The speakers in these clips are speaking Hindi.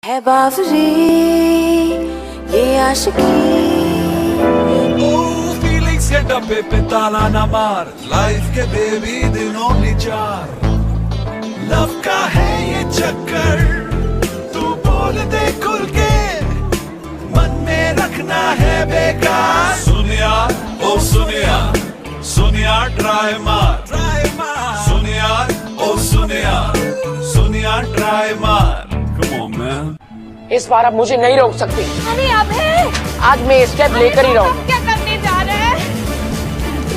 है बावरी ये आशिकी फीलिंग्स के डब्बे पे ताला ना मार, लाइफ के बेबी दिनों निचार, लव का है ये चक्कर, तू बोल दे खुल के, मन में रखना है बेकार। सुनिया ओ सुनिया, सुनिया ट्राई मार, सुनिया ओ सुनिया, सुनिया ट्राई मार। Come on man। इस बार अब मुझे नहीं रोक सकती। अरे अबे, आज मैं स्टेप लेकर ही रहूंगा। क्या करने जा रहे हैं?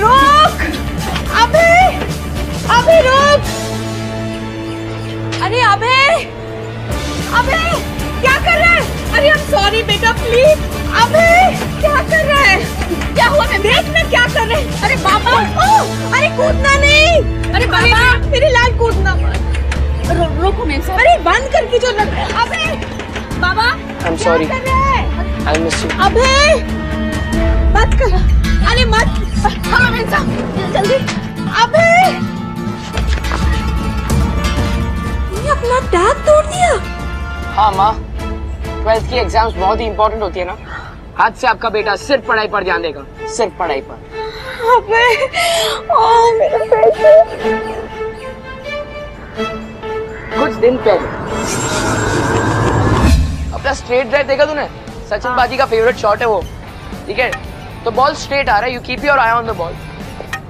रोक! अबे, अबे रोक! अरे अबे, अबे, क्या कर रहा है? अरे I'm sorry बेटा, please। अबे, क्या कर रहा है? क्या हुआ? मैं देख ना क्या कर रहे हैं? अरे बाबा, अरे कूदना नहीं। अरे बाबा, मेरी लाल कूदना मत। रोको मैं। अरे बंद करके जो लग रहा है। अबे बाबा, I'm sorry। क्या कर रहे हैं? I'll miss you। अबे मत कर, अरे मत। हाँ मैं जल्दी। अबे ये अपना टैग तोड़ दिया। हाँ माँ, 12th की एग्जाम्स बहुत ही इम्पोर्टेंट होती है ना। आज से आपका बेटा सिर्फ पढ़ाई पर ध्यान देगा, सिर्फ पढ़ाई पर। अबे मेरा पैसा। कुछ दिन पहले अपना स्ट्रेट ड्राइव देखा तूने? सचिन बाजी का फेवरेट शॉट है वो, ठीक है? तो बॉल स्ट्रेट आ रहा है, you keep your I on the ball.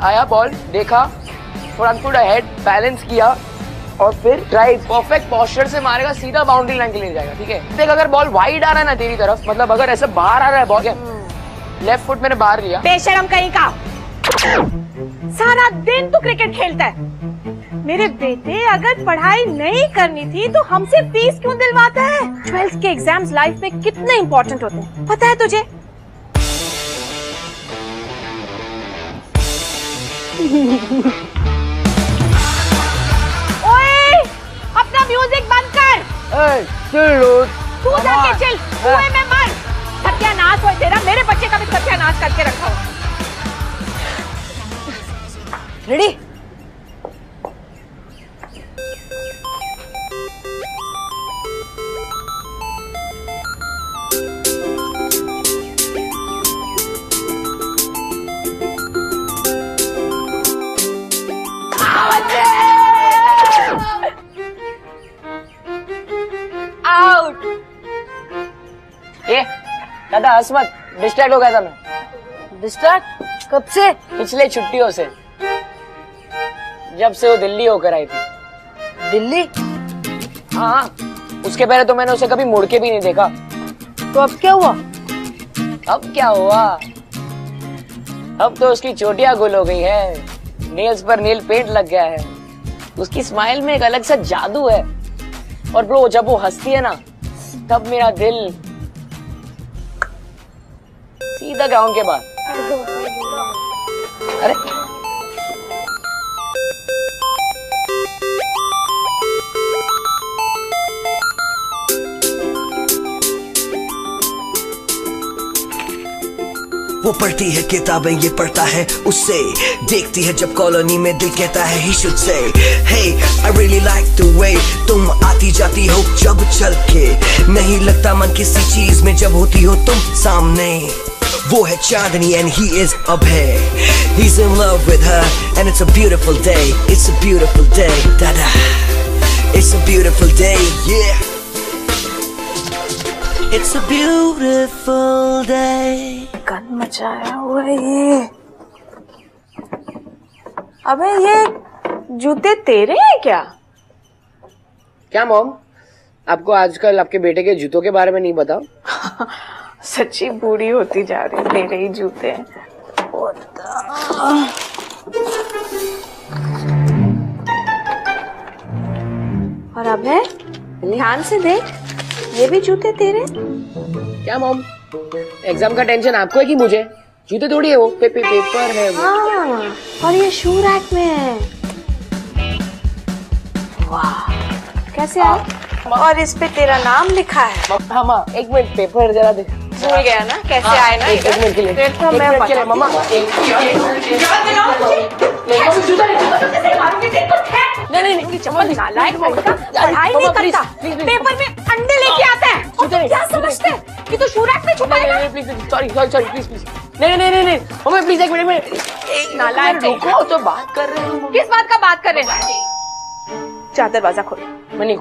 आया बॉल, देखा, फ्रंट फुट अहेड, बैलेंस किया और फिर ड्राइव परफेक्ट पोस्चर से मारेगा, सीधा बाउंड्री लाइन के लिए जाएगा, ठीक है? देख अगर बॉल वाइड आ रहा है ना तेरी तरफ, मतलब अगर ऐसे बाहर आ रहा है बॉल, लेफ्ट फुट मैंने बाहर लिया। बेशरम कहीं का, सारा दिन तू क्रिकेट खेलता है। मेरे बेटे अगर पढ़ाई नहीं करनी थी तो हमसे फीस क्यों दिलवाता है? 12th के एग्जाम्स लाइफ में कितने इम्पोर्टेंट होते हैं, पता है तुझे? ओए, अपना म्यूजिक बंद कर। तू जाके चिल, कुएं में मर। सत्यानाश हो तेरा, मेरे बच्चे का भी सत्यानाश करके रखा हो। रेडी? आउट। ये दादा हंस मत, डिस्ट्रैक्ट हो गया था मैं। डिस्ट्रैक्ट? कब से? पिछले छुट्टियों से, जब से वो दिल्ली होकर आई थी। दिल्ली? हाँ, उसके पहले तो मैंने उसे कभी मुड़ के भी नहीं देखा। तो अब क्या हुआ? अब क्या हुआ? अब तो उसकी चोटियां गुल हो गई है, नेल्स पर नेल पेंट लग गया है, उसकी स्माइल में एक अलग सा जादू है। और ब्रो जब वो हंसती है ना, तब मेरा दिल सीधा ग्राउंड के बाद। अरे वो पढ़ती है किताबें, ये पढ़ता है उससे, देखती है जब कॉलोनी में दिल कहता है he should say hey I really like the way तुम आती जाती हो जब चल के, नहीं लगता मन किसी चीज में जब होती हो तुम सामने। वो है चांदनी and he is Abhay, he's in love with her and it's a beautiful day, it's a beautiful day, da-da, it's a beautiful day, yeah, it's a beautiful day। Gun मचाया हुआ है ये। अबे ये जूते तेरे हैं क्या? क्या मॉम, आपको आजकल आपके बेटे के जूतों के बारे में नहीं पता? सच्ची बूढ़ी होती जा रही, तेरे ही जूते हैं। और अब है, ध्यान से देख, ये भी जूते तेरे? क्या मॉम, एग्जाम का टेंशन आपको है कि मुझे? जूते थोड़ी है वो, पेपर है वो। हाँ, और ये शू रैक में है। वाह, कैसे आ? और इस पे तेरा नाम लिखा है। हाँ माँ, एक मिनट, पेपर जरा देख। भूल गया ना कैसे आए ना? एक मिनट के लिए, फिर तो मैं बताती हूँ। नहीं नहीं चप्पल नालायक लड़का, पढ़ाई नहीं करता, पेपर में अंडे लेके आता है। और तुम क्या समझते हैं कि तो शूरत में छुपाएगा? प्लीज सॉरी प्लीज नहीं मम्मी प्लीज एक मिनट नालायक, रुको तो बात कर रहे हैं। किस बात का बात कर रहे हैं? चार दरवाजा खोल। मैं नहीं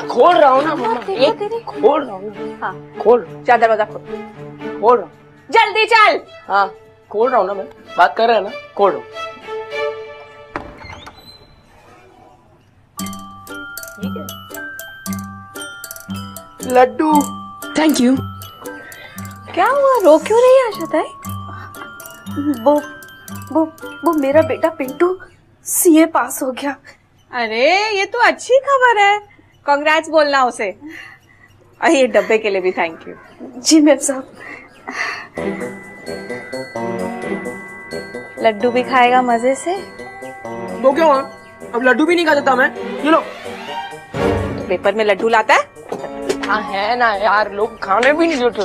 खोल रहा हूँ ना मम्मा, एक खोल रहा हूँ। हाँ खोल, चार दरवाजा खोल रहा हूँ। जल्दी चल। हाँ खोल रहा हूँ ना, मैं बात कर रहे हैं ना, खोल रहा हूँ। Laddoo thank you. क्या हुआ, रो क्यों रही है आशा ताई? वो मेरा बेटा पिंटू सीए पास हो गया। अरे ये तो अच्छी खबर है, कांग्रेट्स बोलना उसे। और ये डब्बे के लिए भी थैंक यू। जी मैम साहब। लड्डू भी खाएगा मजे से? वो क्यों है? अब लड्डू भी नहीं खा सकता मैं, ये लो। तो पेपर में लड्डू लाता है? हाँ है ना यार, लोग खाने भी नहीं देते।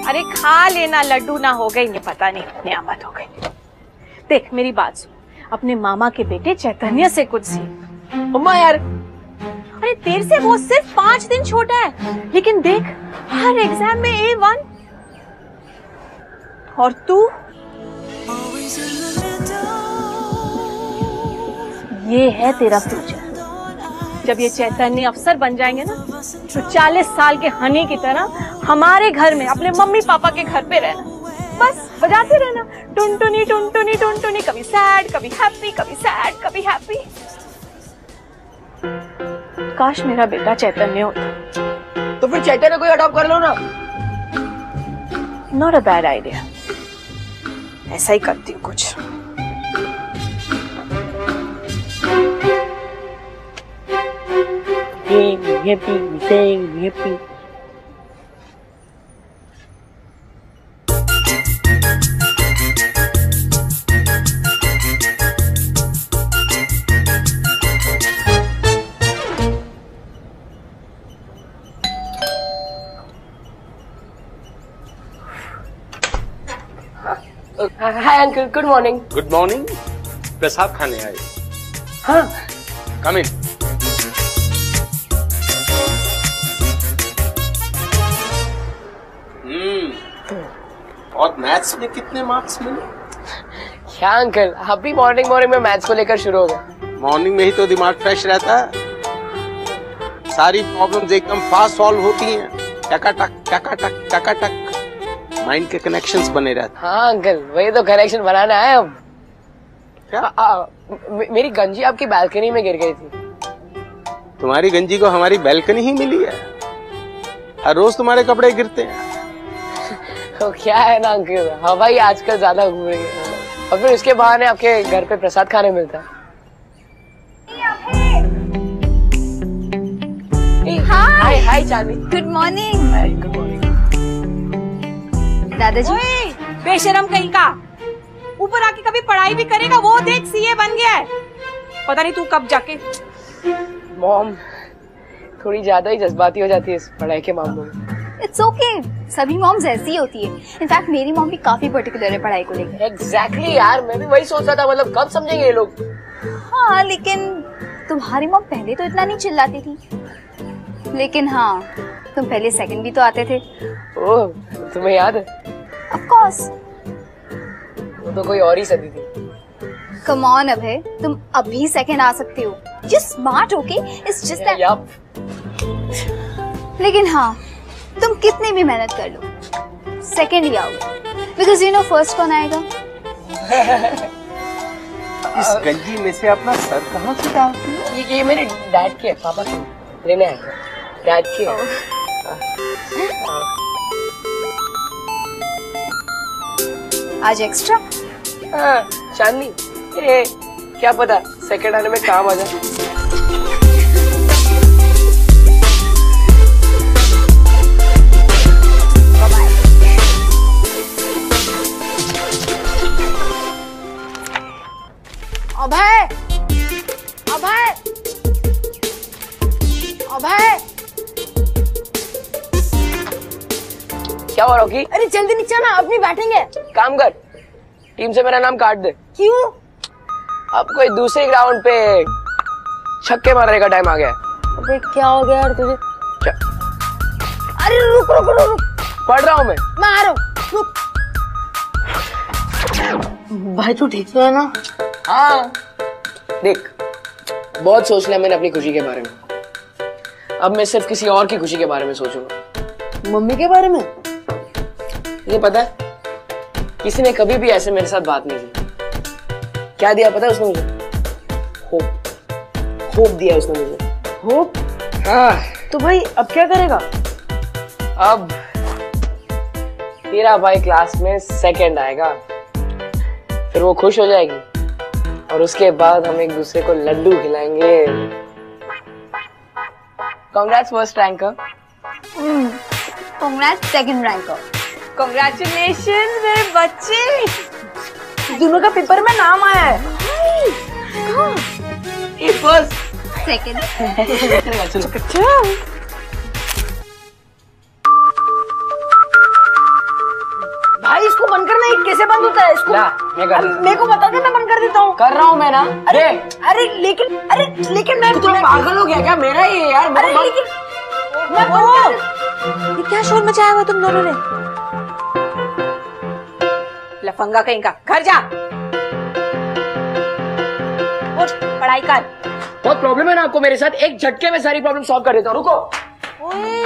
अरे खा लेना, लड्डू ना हो गई, पता नहीं नियामत हो गई। देख मेरी बात सुन, अपने मामा के बेटे चैतन्य से कुछ सीख। मम्मा यार, अरे तेरे से वो सिर्फ 5 दिन छोटा है, लेकिन देख हर एग्जाम में A1। और तू ये है तेरा फ्यूचर। जब ये चैतन्य अफसर बन जाएंगे ना, तो 40 साल के हनी की तरह हमारे घर में अपने मम्मी पापा के घर पे रहना, बस बजाते रहना टुनटुनी टुनटुनी टुनटुनी, कभी सैड कभी हैप्पी, कभी सैड कभी हैप्पी। काश मेरा बेटा चैतन्य होता। तो फिर चैतन्य को अडॉप्ट कर लो ना। नॉट अ बैड आइडिया, ऐसा ही करती हूँ कुछ। Happy hi uncle, good morning. Good morning. प्रसाद खाने आए? हाँ कम इन। और मैथ्स में कितने मार्क्स मिले? क्या अंकल, अभी मॉर्निंग में मैथ्स को लेकर शुरू हो गया। मॉर्निंग में ही तो दिमाग फ्रेश रहता है, सारी प्रॉब्लम्स एकदम फास्ट सॉल्व होती हैं, टकाटक टकाटक टकाटक, माइंड के कनेक्शंस बने रहते। हाँ अंकल, वही तो कनेक्शन बनाना है अब। क्या? मेरी गंजी आपकी बालकनी में गिर गई थी। तुम्हारी गंजी को हमारी बैल्कनी ही मिली है, हर रोज तुम्हारे कपड़े गिरते हैं। तो क्या है ना अंकल, हवा ही आजकल ज्यादा घूम रही है, और फिर उसके बहाने आपके घर पे प्रसाद खाने मिलता है। हाय हाय चांदी। गुड मॉर्निंग गुड मॉर्निंग दादाजी। बेशरम कहीं का, ऊपर आके कभी पढ़ाई भी करेगा? वो देख सीए बन गया है, पता नहीं तू कब जाके। मॉम थोड़ी ज्यादा ही जज्बाती हो जाती है इस पढ़ाई के मामलों में। इट्स ओके, सभी मॉम्स ऐसी होती है। इनफैक्ट मेरी मॉम भी काफी पर्टिकुलर है पढ़ाई को लेकर। एग्जैक्टली यार, मैं भी वही सोच रहा था, मतलब कब समझेंगे ये लोग। हाँ लेकिन तुम्हारी मॉम पहले तो इतना नहीं चिल्लाती थी, लेकिन हाँ तुम पहले सेकंड भी तो आते थे। ओह, तुम्हें याद है? Of course. वो तो कोई और ही सदी थी। कम ऑन अभय, तुम अभी सेकंड आ सकते हो। You smart okay, it's just that. Yup. लेकिन हाँ, तुम कितनी भी मेहनत कर लो सेकंड ही आओगे, बिकॉज यू नो फर्स्ट कौन आएगा? इस गंजी में से अपना सर कहाँ से डालती है? ये मेरे डैड के, पापा के लेने आए, डैड के। आज एक्स्ट्रा? हाँ चांदनी, क्या पता सेकंड आने में काम आ जाए। अभय, अभय, अबे क्या हो रॉकी? अरे जल्दी नीचे ना, अभी बैठेंगे। काम कर, टीम से मेरा नाम काट दे। क्यों? अब कोई दूसरे ग्राउंड पे छक्के मारने का टाइम आ गया। अबे क्या हो गया यार तुझे? अरे रुक रुक रुक रुक, पढ़ रहा हूँ मैं आ रहा हूँ, रुक। भाई तू ठीक तो है ना? हाँ देख, बहुत सोच लिया मैंने अपनी खुशी के बारे में। अब मैं सिर्फ किसी और की खुशी के बारे में सोचूंगा। मम्मी के बारे में? ये पता है, किसी ने कभी भी ऐसे मेरे साथ बात नहीं की। क्या दिया पता है उसने मुझे? होप। होप दिया उसने मुझे। होप? हाँ। तो भाई अब क्या करेगा? अब तेरा भाई क्लास में सेकंड आएगा, फिर वो खुश हो जाएगी और उसके बाद हम एक दूसरे को लड्डू खिलाएंगे। Congrats first ranker. Congrats second ranker. Congratulation मेरे बच्चे, दोनों का पेपर में नाम आया है। ये फर्स्ट सेकंड। भाई इसको बंद करना है, कैसे बंद होता है इसको? ला, मैं कर देता हूँ। मेरे को बता दे, मैं बंद कर देता हूँ। कर रहा हूँ मैं ना। अरे लेकिन मैं तुम पागल हो गया क्या? मेरा ही है यार। अरे लेकिन मैं बंद कर। ये क्या शोर मचाया हुआ तुम दोनों ने? लफंगा कहीं का, घर जा, उठ पढ़ाई कर। बहुत प्रॉब्लम है ना आपको मेरे साथ? एक झटके में सारी प्रॉब्लम सॉल्व कर देता हूँ। रुको। ओए,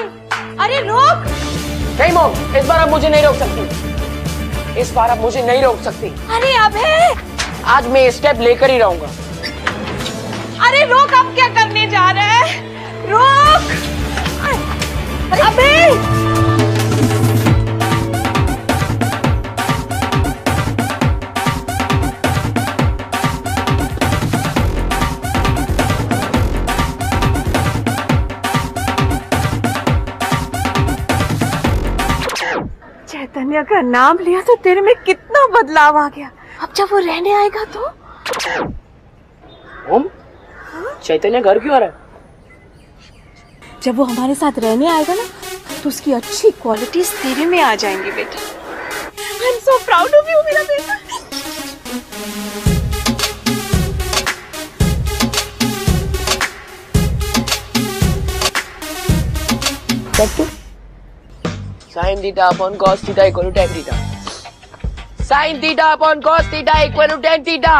अरे रोक। नहीं मॉम, इस बार आप मुझे नहीं रोक सकती। इस बार आप मुझे नहीं रोक सकती। अरे अबे, आज मैं ये स्टेप लेकर ही रहूंगा। अरे रोक, अब क्या करने जा रहे हैं? रोक। अबे चैतन्य का नाम लिया तो तेरे में कितना बदलाव आ गया। अब जब वो रहने आएगा तो? ओम, चैतन्य घर क्यों आ रहा है? जब वो हमारे साथ रहने आएगा ना, तो उसकी अच्छी क्वालिटीज तेरे में आ जाएंगी बेटा। I am so proud of you मेरा बेटा। Sin theta upon cos theta equal to tan theta. Sin theta upon cos theta equal to tan theta.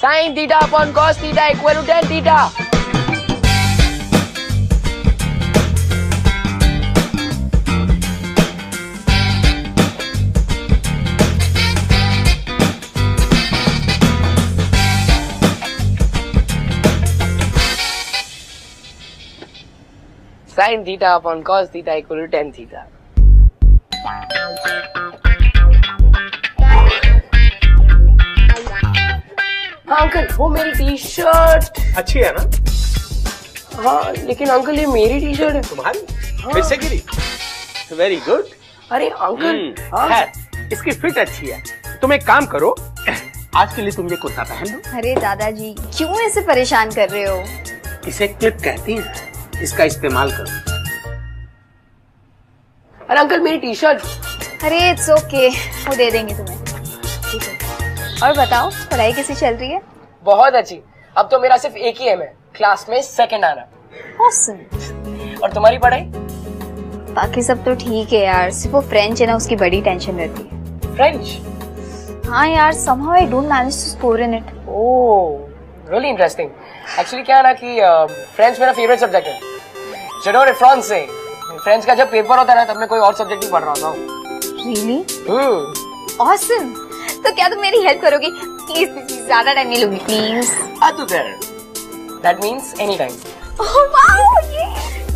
Sin theta upon cos theta equal to tan theta. Sin theta upon cos theta equal to tan theta. हाँ अंकल, वो मेरी टी शर्ट अच्छी है ना? हाँ लेकिन अंकल ये मेरी टी शर्ट है। तुम्हारी? फिर से गिरी? Very good. अरे अंकल है, इसकी फिट अच्छी है। तुम एक काम करो, आज के लिए तुम ये कुर्ता पहन लो। अरे दादाजी क्यों ऐसे परेशान कर रहे हो? इसे क्लिप कहती हैं, इसका इस्तेमाल करो। अरे अंकल मेरी टी शर्ट। अरे इट्स ओके, वो दे देंगे तुम्हें। ठीक है, और बताओ पढ़ाई कैसी चल रही है? बहुत अच्छी। अब तो मेरा सिर्फ एक ही एम है, क्लास में सेकंड आना। Awesome। और तुम्हारी पढ़ाई? बाकी सब तो ठीक है यार, सिर्फ वो फ्रेंच है ना, उसकी बड़ी टेंशन रहती है। फ्रेंच? हाँ यार, somehow I don't manage to score in it। Oh really interesting. Actually क्या है ना कि फ्रेंच मेरा फेवरेट सब्जेक्ट है। जनवरी फ्रांस से फ्रेंच का जब पेपर होता है ना, तब मैं कोई और सब्जेक्ट नहीं पढ़ रहा था। Really? Awesome। तो क्या तुम मेरी हेल्प करोगी? प्लीज ज्यादा टाइम नहीं लूंगी please. That means anytime। Oh wow, ये।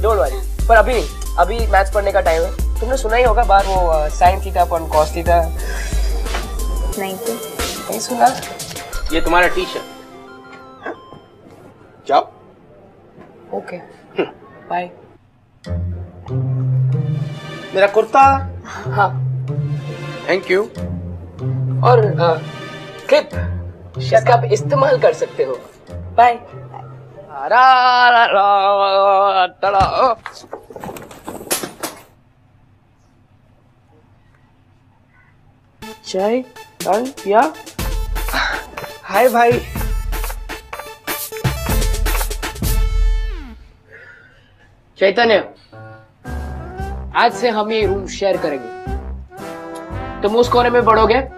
Don't worry। पर अभी नहीं, अभी मैथ्स पढ़ने का टाइम है। तुमने सुना ही होगा बार वो sine theta upon cos theta. नहीं तो नहीं सुना? ये तुम्हारा टी शर्ट। जाओ। Okay bye. मेरा कुर्ता। हाँ थैंक यू। और क्लिप इसका आप इस्तेमाल कर सकते हो। बाय। चाय या हाय भाई। चैतन्य, आज से हम ये रूम शेयर करेंगे। तुम उस कोने में पढ़ोगे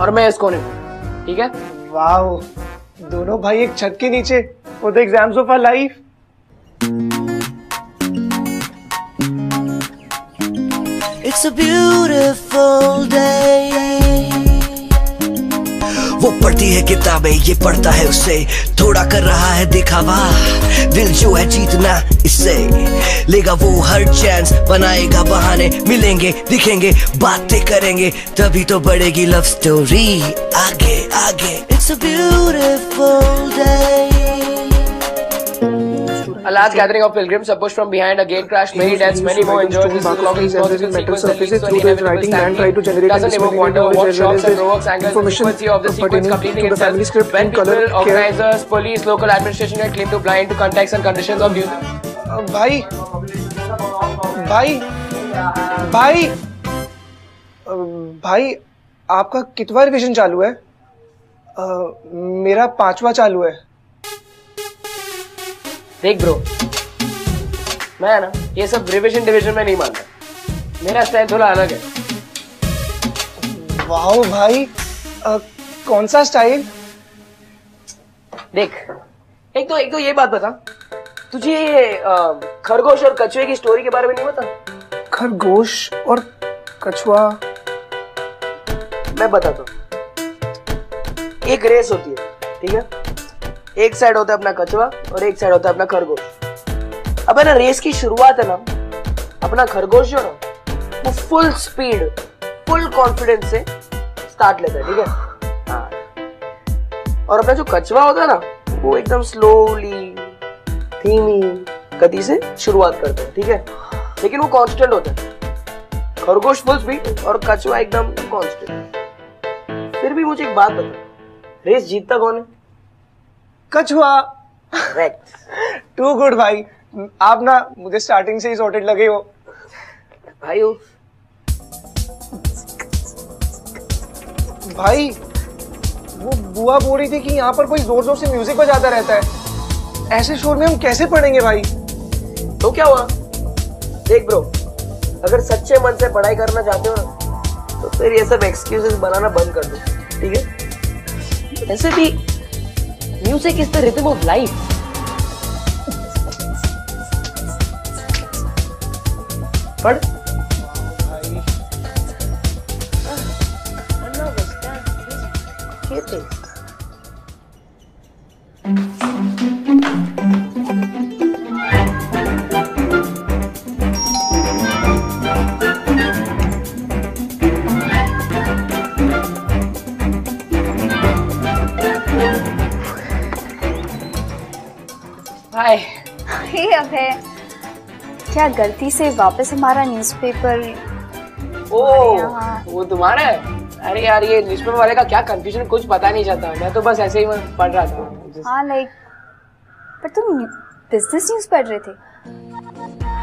और मैं इस कोने में, ठीक है? वाओ, दोनों भाई एक छत के नीचे for the exams of our life. It's a beautiful day। वो पढ़ती है किताबें, ये पढ़ता है उसे, थोड़ा कर रहा है दिखावा, दिल जो है जीतना इससे, लेगा वो हर चांस, बनाएगा बहाने, मिलेंगे दिखेंगे बातें करेंगे, तभी तो बढ़ेगी लव स्टोरी आगे आगे। It's a beautiful day। A large gathering of pilgrims approached from behind. A gate crashed. Many deaths, many more injured. This is long metal surfaces through the writing man tried to generate doesn't evoke wonder what shocks and provokes anger. The frequency of the sequence completing itself. When people, organizers, police, local administration get claimed to blind to context and conditions of use. भाई भाई भाई भाई, आपका कितवा रिवीजन चालू है? मेरा 5वां चालू है। देख ब्रो, मैं ना ये सब रिविजन डिवीजन में नहीं मानता। मेरा स्टाइल थोड़ा अलग है। वाओ भाई, कौन सा स्टाइल? देख, एक तो ये बात बता, तुझे खरगोश और कछुए की स्टोरी के बारे में नहीं पता? खरगोश और कछुआ? मैं बताता हूँ। एक रेस होती है, ठीक है? एक साइड होता है अपना कछुआ और एक साइड होता है अपना खरगोश। अब है ना, रेस की शुरुआत है ना, अपना खरगोश जो ना वो फुल स्पीड, फुल कॉन्फिडेंस से स्टार्ट लेता है, ठीक है? हाँ। और अपना जो कछुआ होता है ना, वो एकदम स्लोली, धीमी गति से शुरुआत करता है, ठीक है? लेकिन वो कांस्टेंट होता है। खरगोश फुल स्पीड और कछुआ एकदम कांस्टेंट। फिर भी मुझे एक बात बता, रेस जीतता कौन है? कछुआ। करेक्ट। टू गुड भाई, आप ना मुझे स्टार्टिंग से ही सॉर्टेड लगे हो। भाई भाई, वो बुआ बोल रही थी कि यहाँ पर कोई जोर जोर से म्यूजिक बजाता रहता है। ऐसे शोर में हम कैसे पढ़ेंगे भाई? तो क्या हुआ? देख ब्रो, अगर सच्चे मन से पढ़ाई करना चाहते हो ना, तो फिर ये सब एक्सक्यूजेस बनाना बंद कर दो, ठीक है? ऐसे भी music is the rhythm of life. पढ़। हाय। हे अभय, क्या गलती से वापस हमारा न्यूज़पेपर? वो तुम्हारा है? अरे यार, ये न्यूज़पेपर वाले का क्या कंफ्यूजन, कुछ पता नहीं चलता। मैं तो बस ऐसे ही पढ़ रहा था। हाँ लाइक, पर तुम बिजनेस न्यूज़ पढ़ रहे थे?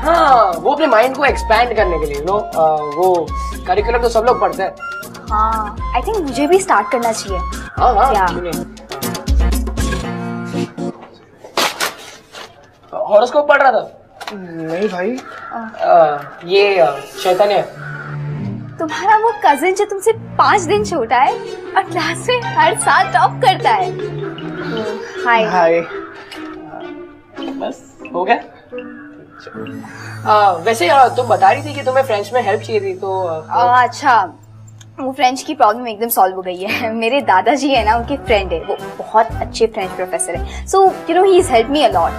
हाँ, वो अपने माइंड को एक्सपैंड करने के लिए, नो, वो करिकुलम तो सब लोग पढ़ते हैं। हाँ, आई थिंक मुझे भी स्टार्ट करना चाहिए। हाँ, क्यों नहीं? हॉरोस्कोप पढ़ रहा था? नहीं भाई। ये चैतन्य, तुम्हारा वो कजिन जो तुमसे 5 दिन छोटा है और क्लास में हर साल टॉप करता है। हाय। हाय। बस हो गया? वैसे तुम बता रही थी कि तुम्हें फ्रेंच में हेल्प चाहिए थी, तो अच्छा, वो फ्रेंच की प्रॉब्लम एकदम सॉल्व हो गई है। मेरे दादाजी है ना, उनके फ्रेंड है, वो बहुत अच्छे फ्रेंच प्रोफेसर है। So you know he is help me a lot,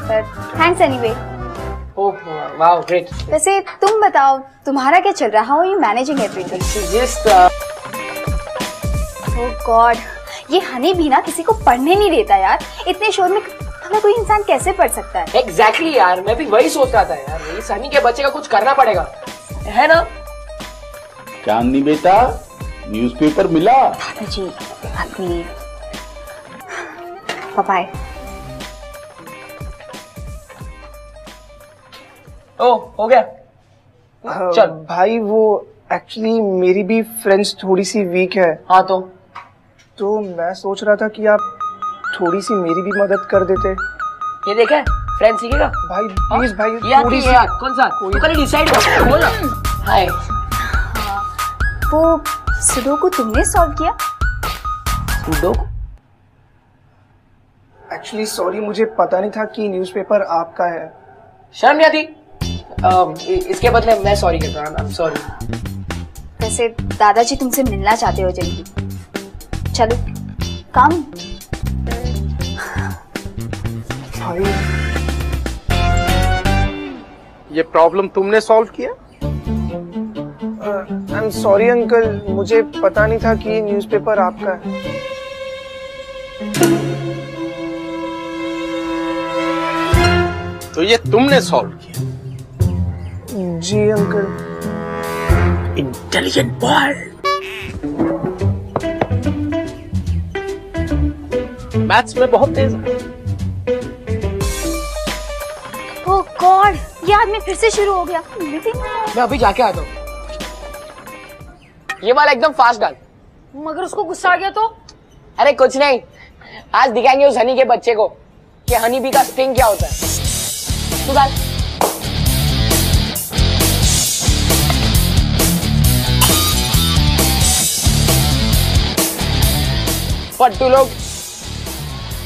but thanks anyway. Oh wow, great. वैसे तुम बताओ, तुम्हारा क्या चल रहा है? How are you managing everything? Just oh God, ये हनी भी ना किसी को पढ़ने नहीं देता यार। इतने शोर में भला कोई इंसान कैसे पढ़ सकता है? एग्जैक्टली यार, मैं भी वही सोच रहा था यार, इस हनी के बच्चे का कुछ करना पड़ेगा, है ना? चांदनी बेटा, न्यूज़पेपर मिला? दादाजी, बाय। ओ हो गया चल। भाई वो एक्चुअली मेरी भी फ्रेंड्स थोड़ी सी वीक है। हाँ तो मैं सोच रहा था कि आप थोड़ी सी मेरी भी मदद कर देते। ये देखे फ्रेंड सीखेगा भाई प्लीज भाई थोड़ी सी यार। कौन सा तू कल डिसाइड कर बोल ना। हाय वो सुडोकू तुमने सॉल्व किया? सुडोकू एक्चुअली सॉरी, मुझे पता नहीं था कि न्यूज़पेपर आपका है। शर्म नहीं आती? इसके बदले मैं सॉरी कहता हूँ। I am sorry. वैसे दादाजी तुमसे मिलना चाहते हो जल्दी। चलो काम। भाई ये प्रॉब्लम तुमने सॉल्व किया? आई एम सॉरी अंकल, मुझे पता नहीं था कि न्यूज़पेपर आपका है। तो ये तुमने सॉल्व किया? जी अंकल। Intelligent boy. मैथ्स में बहुत तेज है। ओह गॉड, ये आदमी फिर से शुरू हो गया। मैं अभी जाके आता हूँ। ये वाला एकदम फास्ट डाल। मगर उसको गुस्सा आ गया तो? अरे कुछ नहीं, आज दिखाएंगे उस हनी के बच्चे को कि हनी बी का स्टिंग क्या होता है। तू डाल। फट्टू लोग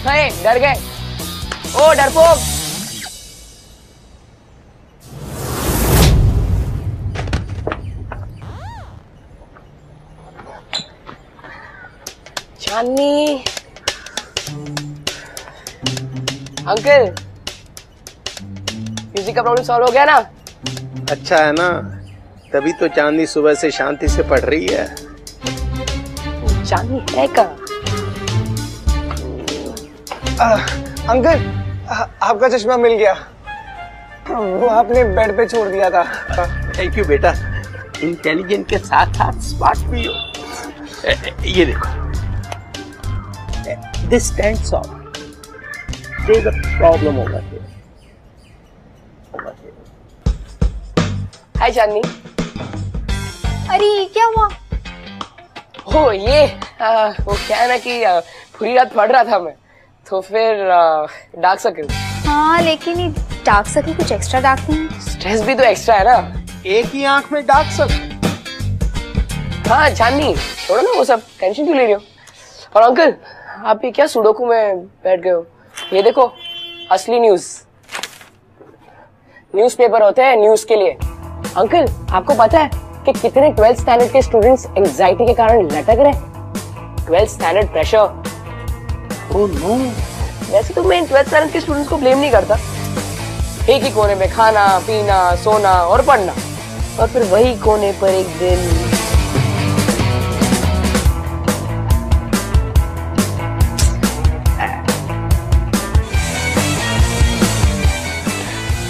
नहीं डर गए। ओ डरपोक। चांदनी अंकल, म्यूजिक का प्रॉब्लम सॉल्व हो गया ना? अच्छा है ना, तभी तो चांदनी सुबह से शांति से पढ़ रही है। चांदनी है कहाँ? अंकल आपका चश्मा मिल गया, वो आपने बेड पे छोड़ दिया था। थैंक यू बेटा, इंटेलिजेंट के साथ साथ स्मार्ट भी हो। ये देखो, this stands off, there is a problem over here. Hi Chandni. अरे ये क्या हुआ? ओ ये वो क्या है ना कि पूरी रात पढ़ रहा था मैं, तो फिर डार्क सर्कल। हाँ लेकिन ये डार्क सर्कल कुछ एक्स्ट्रा डार्क नहीं? स्ट्रेस भी तो एक्स्ट्रा है ना। एक ही आंख में डार्क सर्कल। हाँ चांदनी छोड़ो ना वो सब, टेंशन क्यों ले रही हो? और अंकल आप ये क्या सुडोकू में बैठ गए हो? ये देखो असली न्यूज़पेपर होते हैं न्यूज के लिए। अंकल आपको पता है कि कितने 12th स्टैंडर्ड के स्टूडेंट्स एंजाइटी के कारण लटक रहे? 12th standard pressure. Oh no. वैसे तो मैं 12th स्टैंडर्ड के स्टूडेंट्स को ब्लेम नहीं करता। एक ही कोने में खाना पीना सोना और पढ़ना, और फिर वही कोने पर एक दिन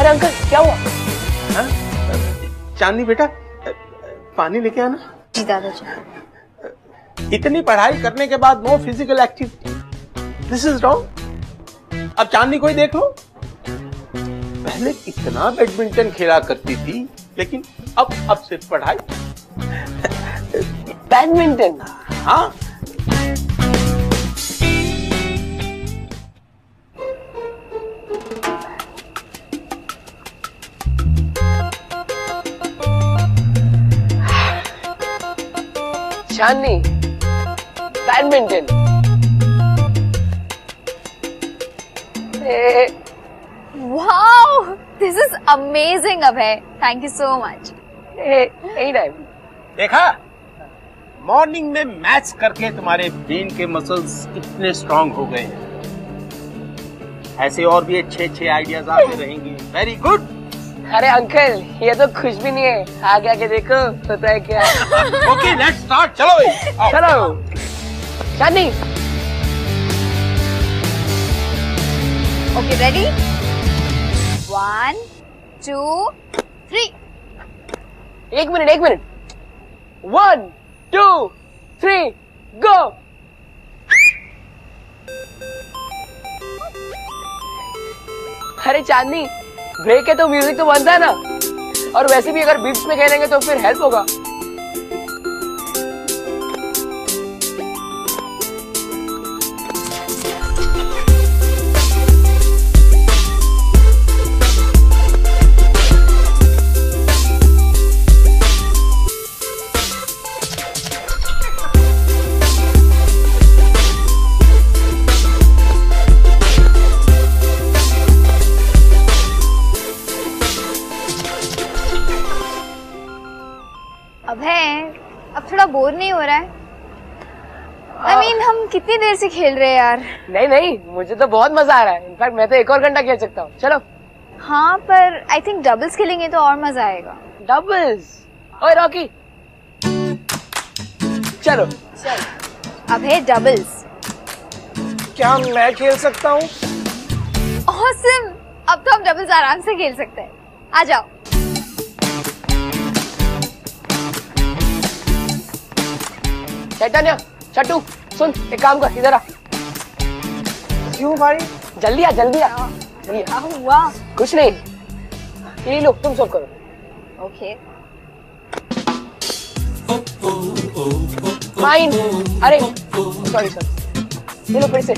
अरे अंकल क्या हुआ? हाँ? चांदनी बेटा पानी लेके आना। जी दादाजी। इतनी पढ़ाई करने के बाद no physical activity, this is wrong. अब चांदनी को ही देख लो, पहले कितना बैडमिंटन खेला करती थी, लेकिन अब सिर्फ पढ़ाई। बैडमिंटन? हाँ Chandni badminton. Wow, this is amazing Abhay, thank you so much. Any time. देखा, मॉर्निंग में मैथ्स करके तुम्हारे ब्रेन के मसल्स कितने स्ट्रांग हो गए हैं। ऐसे और भी अच्छे आइडियाज आते रहेंगे। Very good. अरे अंकल ये तो कुछ भी नहीं है, आगे आके देखो होता है क्या। ओके लेट्स स्टार्ट, चलो चलो चांदनी। Okay ready, 1 2 3। एक मिनट 1 2 3 गो। अरे चांदनी ब्रेक है तो म्यूजिक तो बनता है ना। और वैसे भी अगर बीट्स में खेलेंगे तो फिर हेल्प होगा। अब थोड़ा बोर नहीं हो रहा है? I mean, हम कितनी देर से खेल रहे हैं यार? नहीं नहीं, मुझे तो बहुत मजा आ रहा है। इनफैक्ट मैं तो 1 और घंटा खेल सकता हूँ। चलो। हाँ, पर आई थिंक डबल्स खेलेंगे तो और मजा आएगा। डबल्स? ओए रॉकी, चलो। अब है डबल्स। क्या मैं खेल सकता हूँ? ऑसम! अब तो हम डबल्स आराम से खेल सकते हैं। आ जाओ। चैतन्य, चट्टू, सुन, एक काम कर, इधर आ। क्यों भाई? जल्दी आ, जल्दी आ। जल्दी आ। हुआ? कुछ नहीं, ये लो, तुम सब करो। ओके। फाइन। अरे सॉरी, ये लो फिर से।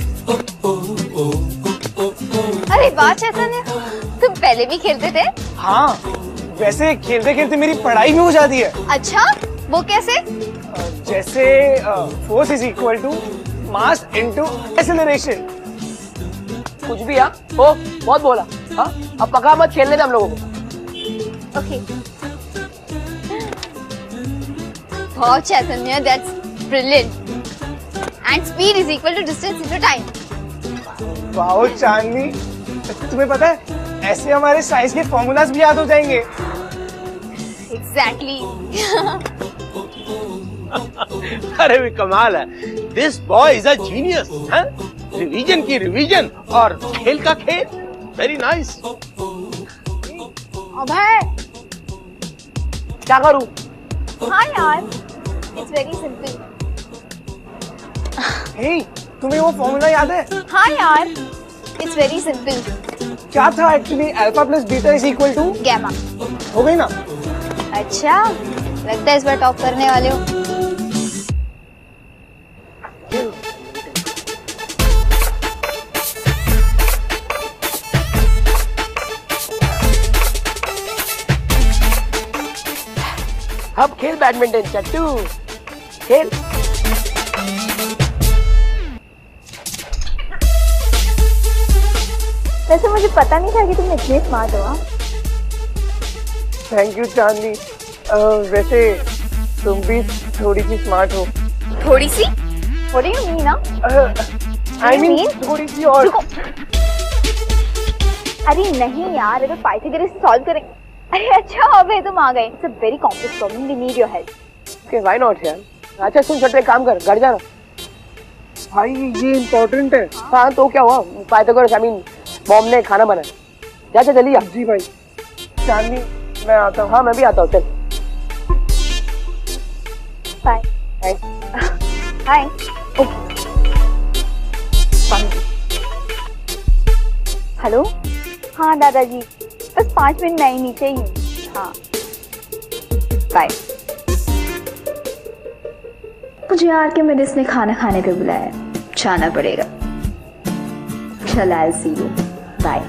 अरे वाह चैतन्य, तुम पहले भी खेलते थे? हाँ, वैसे खेलते खेलते मेरी पढ़ाई भी हो जाती है। अच्छा, वो कैसे? जैसे force is equal to mass into acceleration. कुछ भी। हाँ, ओ बहुत बोला। हाँ, अब पका मत खेलने दे हम लोगों को। ओके। वाह Chaitanya, that's brilliant. And speed is equal to distance into time. वाह चांदनी, तुम्हें पता है ऐसे हमारे साइंस के फॉर्मूलाज भी याद हो जाएंगे। एग्जैक्टली। अरे भी कमाल है। This boy is a genius. Revision की रिवीजन और खेल का खेल। Very nice. अभय, क्या करूं? हाँ यार, इट्स वेरी सिंपल। हे, तुम्हें वो फॉर्मूला याद है? हाँ यार, इट्स वेरी सिंपल। क्या था actually? Alpha plus beta is equal to gamma. हो गई ना? अच्छा, लगता है इस बार टॉप करने वाले हो। अब खेल बैडमिंटन चट्टू, खेल। वैसे मुझे पता नहीं था कि तुम इतने स्मार्ट हो। थैंक यू चांदनी। वैसे तुम भी थोड़ी सी स्मार्ट हो। थोड़ी सी? What do you mean, ना? I mean थोड़ी सी और। अरे नहीं यार, अगर पाइथागोरस से सॉल्व करें। अरे अच्छा, अबे तुम आ गए। It's a very complex problem. We need your help. Okay, why not यार? अच्छा सुन छोटे, एक काम कर, घर जाना। भाई ये इम्पोर्टेंट है। हाँ तो क्या हुआ? पाइथागोरस, I mean मॉम ने खाना बनाया। जा जल्दी आ। जी भाई। चांदनी, मैं आता हूँ। हाँ मैं भी आता हूँ, चल। Bye. Bye. Hi. हेलो। हाँ दादाजी, बस 5 मिनट में ही नीचे ही हूँ। हाँ बाय। मुझे यार के मेरे इसने खाना खाने पे बुलाया, जाना पड़ेगा। चल, आई सी यू। बाय।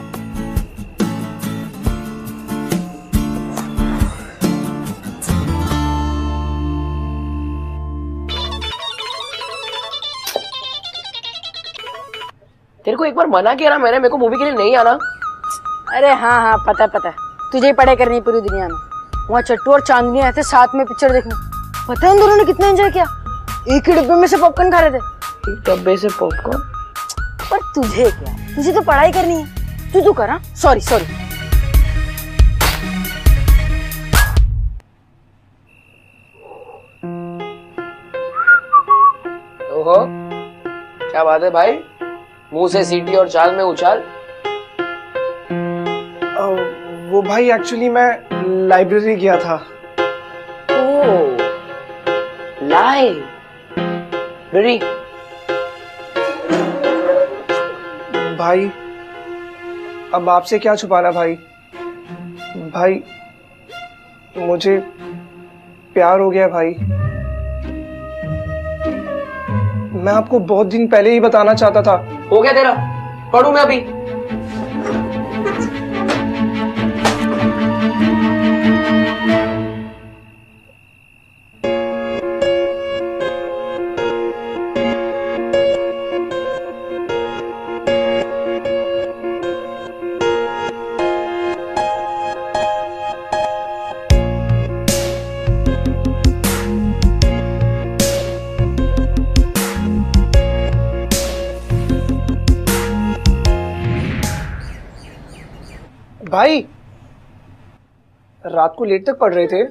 तेरे को एक बार मना किया ना मैंने, मेरे को मूवी के लिए नहीं आना। अरे हाँ हाँ, पता पता है, तुझे ही पढ़ाई करनी है पूरी दुनिया में। वहाँ चट्टू और चांदनी आए थे साथ में पिक्चर देखने। पता है उन दोनों ने कितना एंजॉय किया? एक ही डब्बे में से पॉपकॉर्न खा रहे थे। एक डब्बे से पॉपकॉर्न? पर तुझे क्या, तुझे तो पढ़ाई करनी है। तू कर। हाँ सॉरी सॉरी। ओहो, क्या बात है भाई, मुंह से सीटी और चाल में उछाल। वो भाई एक्चुअली मैं लाइब्रेरी गया था। ओह, लाइब्रेरी। भाई अब आपसे क्या छुपाना भाई। भाई मुझे प्यार हो गया भाई। मैं आपको बहुत दिन पहले ही बताना चाहता था। हो गया तेरा? पढ़ूं मैं अभी? भाई रात को लेट तक पढ़ रहे थे,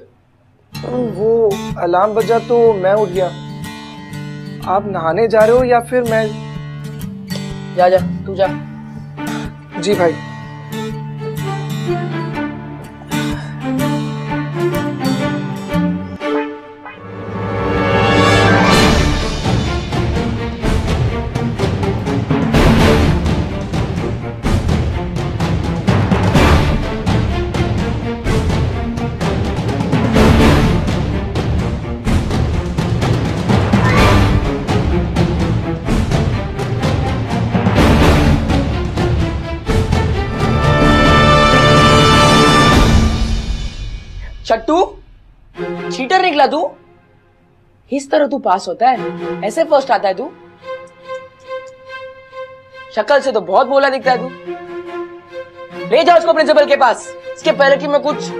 वो अलार्म बजा तो मैं उठ गया। आप नहाने जा रहे हो या फिर मैं? जा जा, तू जा। जी भाई। चट्टू, चीटर निकला तू। इस तरह तू पास होता है? ऐसे फर्स्ट आता है तू? शक्ल से तो बहुत भोला दिखता है तू। ले जाओ उसको प्रिंसिपल के पास। इसके पहले कि मैं कुछ।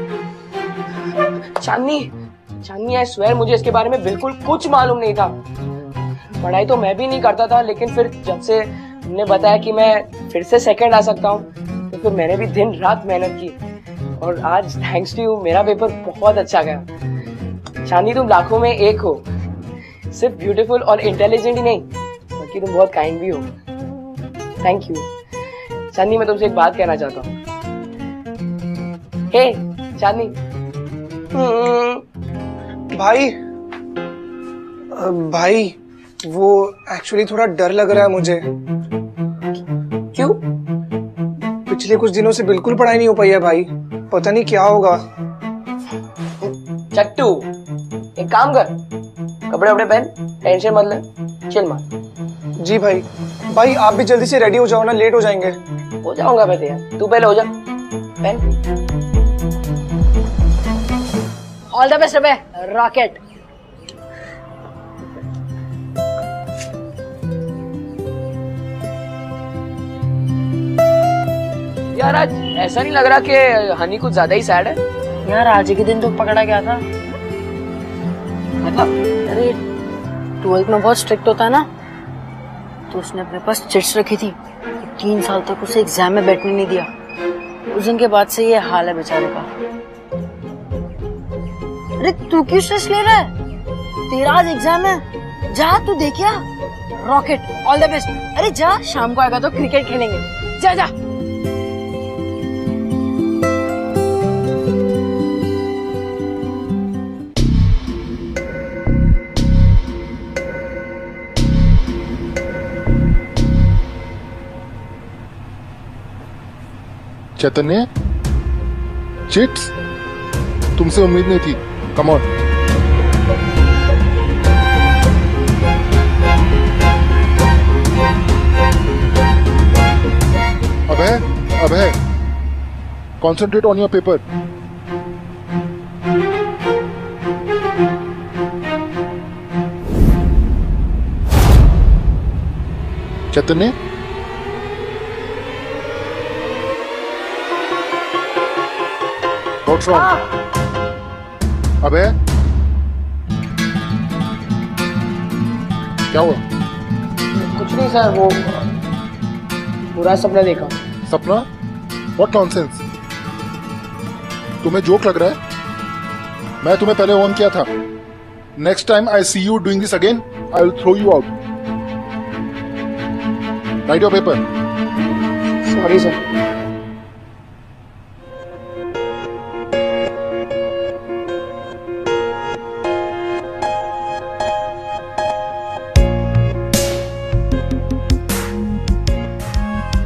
चांदनी आई स्वेयर मुझे इसके बारे में बिल्कुल कुछ मालूम नहीं था। पढ़ाई तो मैं भी नहीं करता था, लेकिन फिर जब से तुमने बताया कि मैं फिर से सेकंड आ सकता हूँ, तो फिर मैंने भी दिन रात मेहनत की और आज थैंक्स टू यू मेरा पेपर बहुत अच्छा गया। चांदनी, तुम लाखों में एक हो। सिर्फ ब्यूटीफुल और इंटेलिजेंट ही नहीं, बल्कि तुम बहुत काइंड भी हो। थैंक यू चांदनी। मैं तुमसे एक बात कहना चाहता हूँ। हे चांदनी। भाई वो एक्चुअली थोड़ा डर लग रहा है मुझे। क्यों? पिछले कुछ दिनों से बिल्कुल पढ़ाई नहीं हो पाई है भाई। पता नहीं क्या होगा। चट्टू, एक काम कर, कपड़े वपड़े पहन, टेंशन मत ले, चिल मार। जी भाई। भाई आप भी जल्दी से रेडी हो जाओ ना, लेट हो जाएंगे। हो जाऊंगा मैं तैयार, तू पहले हो जा। पहन। ऑल द बेस्ट अबे रॉकेट। यार आज ऐसा नहीं लग रहा कि हनी कुछ ज्यादा ही सैड है? यार आज के दिन तो पकड़ा गया था। मतलब? अरे 12th में बहुत स्ट्रिक्ट होता है ना, तो उसने अपने पास चिट्स रखी थी। 3 साल तक उसे एग्जाम में बैठने नहीं दिया। उस दिन के बाद से ये हाल है बेचारे का। अरे तू क्यों स्ट्रेस ले रहा है? तेरा आज एग्जाम है, जा तू देखिया। Rocket all the best. अरे जा, शाम को आएगा तो क्रिकेट खेलेंगे। जा जा। चैतन्य, चिट्स? तुमसे उम्मीद नहीं थी। Come on. Abhay, concentrate on your paper. Chaitanya, What's wrong? अबे क्या हुआ? कुछ नहीं सर, वो बुरा सपना देखा। सपना? What nonsense? तुम्हें जोक लग रहा है? मैं तुम्हें पहले वार्न किया था। Next time I see you doing this again, I will throw you out. Write your paper. Sorry sir.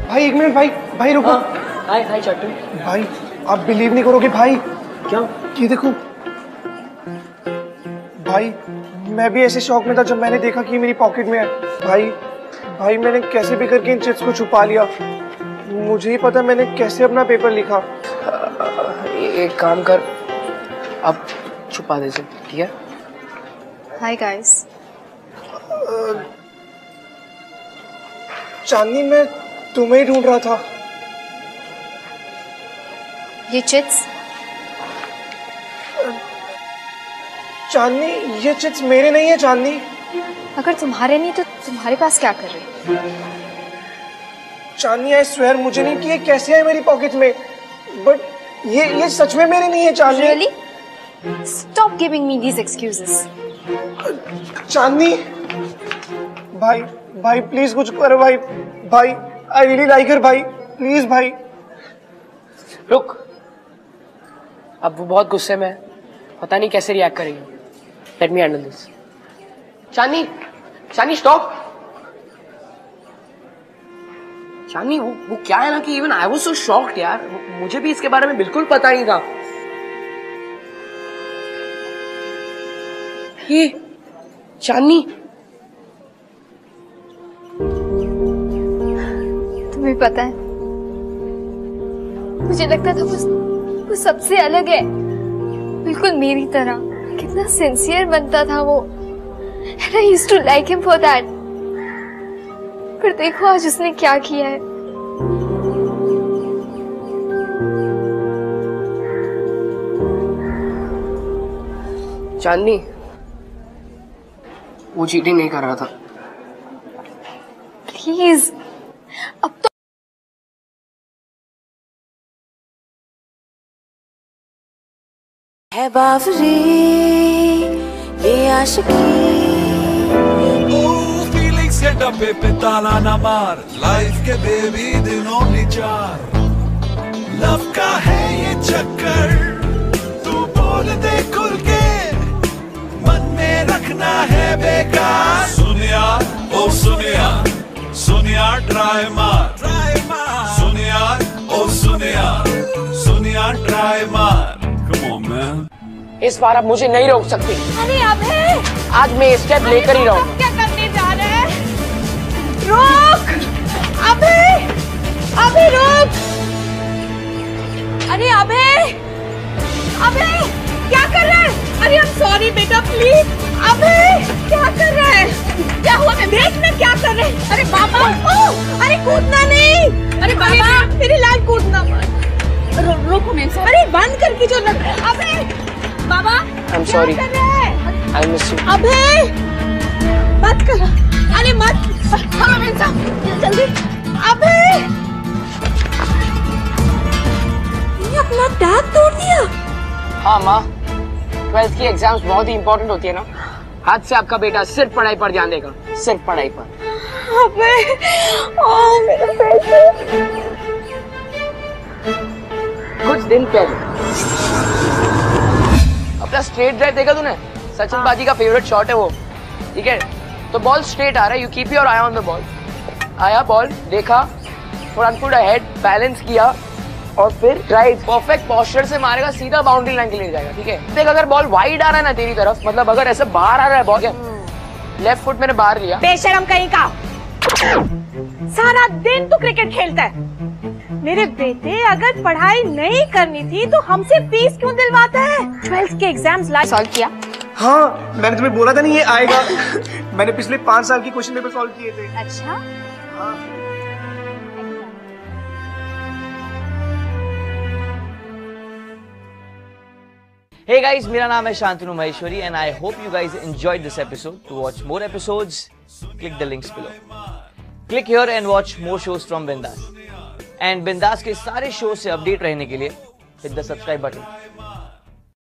भाई एक मिनट, भाई रुको। हाय चट्टू। भाई आप बिलीव नहीं करोगे भाई। क्या? ये देखो। भाई मैं भी ऐसे शौक में था जब मैंने देखा कि मेरी पॉकेट में है। भाई मैंने कैसे भी करके इन चिट्स को छुपा लिया। मुझे ही पता मैंने कैसे अपना पेपर लिखा। एक काम कर, अब छुपा दे, ठीक है? Hi guys. चांदनी मैं तुम्हें ही ढूंढ रहा था। ये चिट्स? चांदनी ये चिट्स मेरे नहीं है चांदनी। अगर तुम्हारे नहीं तो तुम्हारे पास क्या कर रहे? चांदनी आई स्वेयर मुझे नहीं कि ये कैसे है मेरी पॉकेट में, बट ये सच में मेरे नहीं है चांदनी। Really? Stop giving me these excuses. चांदनी भाई प्लीज कुछ करो भाई आई रियली लाइक हर भाई, प्लीज भाई। रुक, अब वो बहुत गुस्से में है, पता नहीं कैसे रिएक्ट करेगी। Let me handle this. Chandni stop. Chandni वो क्या है ना कि even I was so shocked यार, मुझे भी इसके बारे में बिल्कुल पता नहीं था। ये चांदनी तुम्हें पता है मुझे लगता था वो सबसे अलग है, बिल्कुल मेरी तरह। कितना सिंसियर बनता था वो, and I used to like him for that. पर देखो आज उसने क्या किया है। चांदनी वो चीटिंग नहीं कर रहा था। प्लीज अब तो है बावरी ये आशिकी। फीलिंग्स के डब्बे पे ताला ना मार, लाइफ के बेबी दिनों चार। लव का है ये चक्कर, तू बोल दे खुल के, मन में रखना है बेकार। सुनिया ओ सुनिया, सुनिया ट्राई मार, सुनिया ओ सुनिया ट्राई मार। Come on man। इस बार अब मुझे नहीं रोक सकती। अरे अबे आज मैं स्टेप लेकर ही रहूंगा। क्या करने जा रहे हैं? रोक अबे रोक। अरे अबे क्या कर रहा है? अरे I'm sorry बेटा प्लीज। अबे क्या कर रहा है? क्या हुआ? मैं देख ना क्या कर रहे हैं। अरे बाबा अरे कूदना नहीं। अरे बाबा मेरी लाल कूदना मत। रोको मैं। अरे बंद करके जो लग। अबे बाबा I'm sorry। क्या कर रहे हैं? I miss you। अबे मत कर। अरे मत। जल्दी। अबे ये अपना टैग तोड़ दिया। हाँ माँ, 12th की एग्जाम्स बहुत ही इंपॉर्टेंट होती है ना। आज से आपका बेटा सिर्फ पढ़ाई पर ध्यान देगा, सिर्फ पढ़ाई पर। अबे मेरा पैसा। कुछ दिन पहले अपना स्ट्रेट ड्राइव देखा तूने? सचिन बाजी का फेवरेट शॉट है वो, ठीक है? तो बॉल स्ट्रेट आ रहा है, you keep your I on the ball. आया बॉल, देखा, फ्रंट फुट अहेड, बैलेंस किया और फिर ड्राइव परफेक्ट पोस्चर से मारेगा, सीधा बाउंड्री लाइन के लिए जाएगा, ठीक है? देख अगर बॉल वाइड आ रहा है ना तेरी तरफ, मतलब अगर ऐसे बाहर आ रहा है बॉल, लेफ्ट फुट मैंने बाहर लिया। बेशरम कहीं का, सारा दिन तू क्रिकेट खेलता है। मेरे बेटे अगर पढ़ाई नहीं करनी थी तो हमसे फीस क्यों दिलवाता है? 12th के एग्जाम्स लाइव सॉल्व किया? हाँ मैंने तुम्हें बोला था नहीं ये आएगा। मैंने पिछले 5 साल की क्वेश्चन पेपर सॉल्व किए थे। अच्छा हाँ। Hey guys, मेरा नाम है Shantanu Maheshwari and I hope you guys enjoyed this episode. To watch more episodes, click the links below. Click here and watch more shows from Bindaas. And Bindaas के सारे shows से अपडेट रहने के लिए hit the subscribe button.